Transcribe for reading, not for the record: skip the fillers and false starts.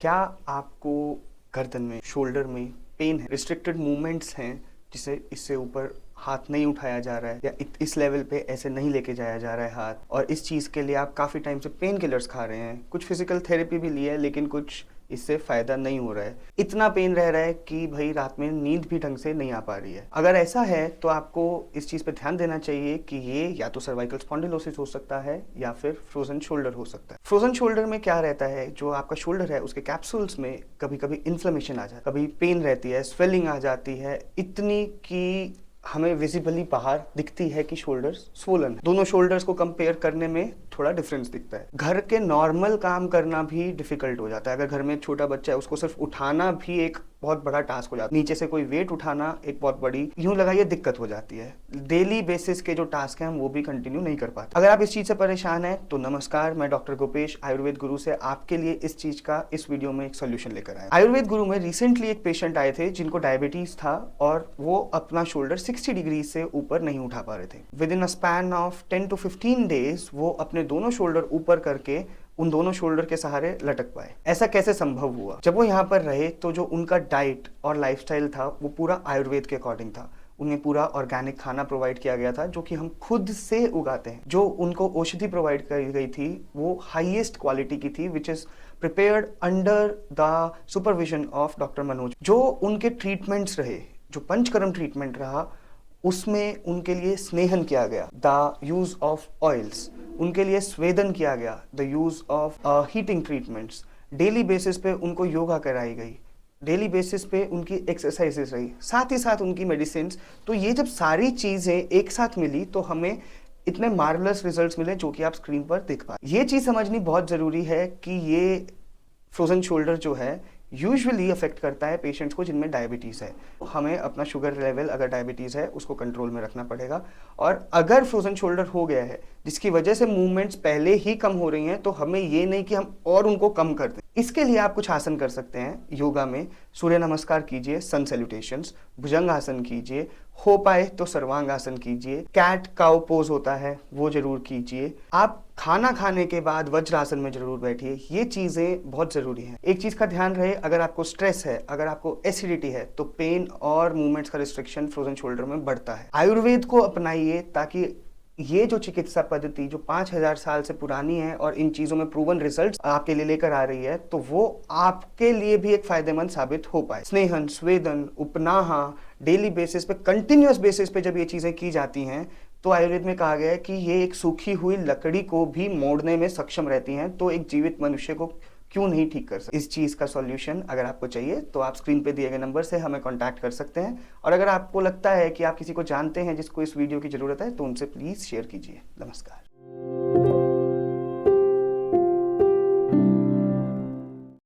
क्या आपको गर्दन में, शोल्डर में पेन है, रिस्ट्रिक्टेड मूवमेंट्स हैं, जिसे इससे ऊपर हाथ नहीं उठाया जा रहा है या इस लेवल पे ऐसे नहीं लेके जाया जा रहा है हाथ, और इस चीज़ के लिए आप काफ़ी टाइम से पेन किलर्स खा रहे हैं, कुछ फिजिकल थेरेपी भी ली है लेकिन कुछ इससे फ़ायदा नहीं हो रहा है, इतना पेन रह रहा है कि भाई रात में नींद भी ढंग से नहीं आ पा रही है। अगर ऐसा है तो आपको इस चीज़ पे ध्यान देना चाहिए कि ये या तो सर्वाइकल स्पॉन्डिलोसिस हो सकता है या फिर फ्रोजन शोल्डर हो सकता है। फ्रोजन शोल्डर में क्या रहता है, जो आपका शोल्डर है उसके कैप्सूल्स में कभी कभी इन्फ्लेमेशन आ जाता है, कभी पेन रहती है, स्वेलिंग आ जाती है, इतनी कि हमें विजिबली बाहर दिखती है कि शोल्डर्स स्वोलन है। दोनों शोल्डर्स को कंपेयर करने में थोड़ा डिफरेंस दिखता है। घर के नॉर्मल काम करना भी डिफिकल्ट हो जाता है। अगर घर में एक छोटा बच्चा है, उसको सिर्फ उठाना भी एक बहुत बड़ा टास्क हो जाता है। नीचे से कोई वेट उठाना एक बहुत बड़ी, यूं लगाइए, दिक्कत हो जाती है। डेली बेसिस के जो टास्क हैं हम वो भी कंटिन्यू नहीं कर पाते। अगर आप इस चीज से परेशान हैं तो नमस्कार, मैं डॉक्टर गोपेश आयुर्वेद गुरु से आपके लिए इस चीज का इस वीडियो में एक सोल्यूशन लेकर आया। आयुर्वेद गुरु में रिसेंटली एक पेशेंट आए थे जिनको डायबिटीज था और वो अपना शोल्डर 60 डिग्री से ऊपर नहीं उठा पा रहे थे। With in a span of 10 to 15 days वो अपने दोनों शोल्डर ऊपर करके उन दोनों शोल्डर के सहारे लटक पाए। ऐसा कैसे संभव हुआ? जब वो यहाँ पर रहे तो जो उनका डाइट और लाइफस्टाइल था वो पूरा आयुर्वेद के अकॉर्डिंग था। उन्हें पूरा ऑर्गेनिक खाना प्रोवाइड किया गया था जो कि हम खुद से उगाते हैं। जो उनको औषधि प्रोवाइड करी गई थी वो हाईएस्ट क्वालिटी की थी, which is prepared under the supervision of doctor Manoj. जो उनके ट्रीटमेंट्स रहे, जो पंचकर्म ट्रीटमेंट रहा, उसमें उनके लिए स्नेहन किया गया, द यूज ऑफ ऑयल्स, उनके लिए स्वेदन किया गया, the use of heating treatments, daily basis पे उनको योगा कराई गई, डेली बेसिस पे उनकी एक्सरसाइजेस रही, साथ ही साथ उनकी मेडिसिन। तो ये जब सारी चीजें एक साथ मिली तो हमें इतने मार्वलस रिजल्ट्स मिले जो कि आप स्क्रीन पर देख पाए। ये चीज समझनी बहुत जरूरी है कि ये फ्रोजन शोल्डर जो है यूजुअली अफेक्ट करता है पेशेंट्स को जिनमें डायबिटीज़ है। हमें अपना शुगर लेवल, अगर डायबिटीज़ है, उसको कंट्रोल में रखना पड़ेगा। और अगर फ्रोजन शोल्डर हो गया है जिसकी वजह से मूवमेंट्स पहले ही कम हो रही हैं, तो हमें ये नहीं कि हम और उनको कम कर दें। इसके लिए आप कुछ आसन कर सकते हैं योगा में। सूर्य नमस्कार कीजिए, सन सैल्यूटेशंस, भुजंग आसन कीजिए, हो पाए तो सर्वांग आसन कीजिए, कैट काउ पोज होता है वो जरूर कीजिए। आप खाना खाने के बाद वज्रासन में जरूर बैठिए। ये चीजें बहुत जरूरी हैं। एक चीज का ध्यान रहे, अगर आपको स्ट्रेस है, अगर आपको एसिडिटी है, तो पेन और मूवमेंट्स का रिस्ट्रिक्शन फ्रोजन शोल्डर में बढ़ता है। आयुर्वेद को अपनाइए ताकि ये जो चिकित्सा पद्धति जो 5000 साल से पुरानी है और इन चीजों में प्रूवन रिजल्ट्स आपके लिए लेकर आ रही है, तो वो आपके लिए भी एक फायदेमंद साबित हो पाए। स्नेहन, स्वेदन, उपनाहा, डेली बेसिस पे, कंटिन्यूअस बेसिस पे जब ये चीजें की जाती हैं तो आयुर्वेद में कहा गया है कि ये एक सूखी हुई लकड़ी को भी मोड़ने में सक्षम रहती हैं। तो एक जीवित मनुष्य को क्यों नहीं ठीक कर सकते? इस चीज का सॉल्यूशन अगर आपको चाहिए तो आप स्क्रीन पे दिए गए नंबर से हमें कांटेक्ट कर सकते हैं। और अगर आपको लगता है कि आप किसी को जानते हैं जिसको इस वीडियो की जरूरत है तो उनसे प्लीज शेयर कीजिए। नमस्कार।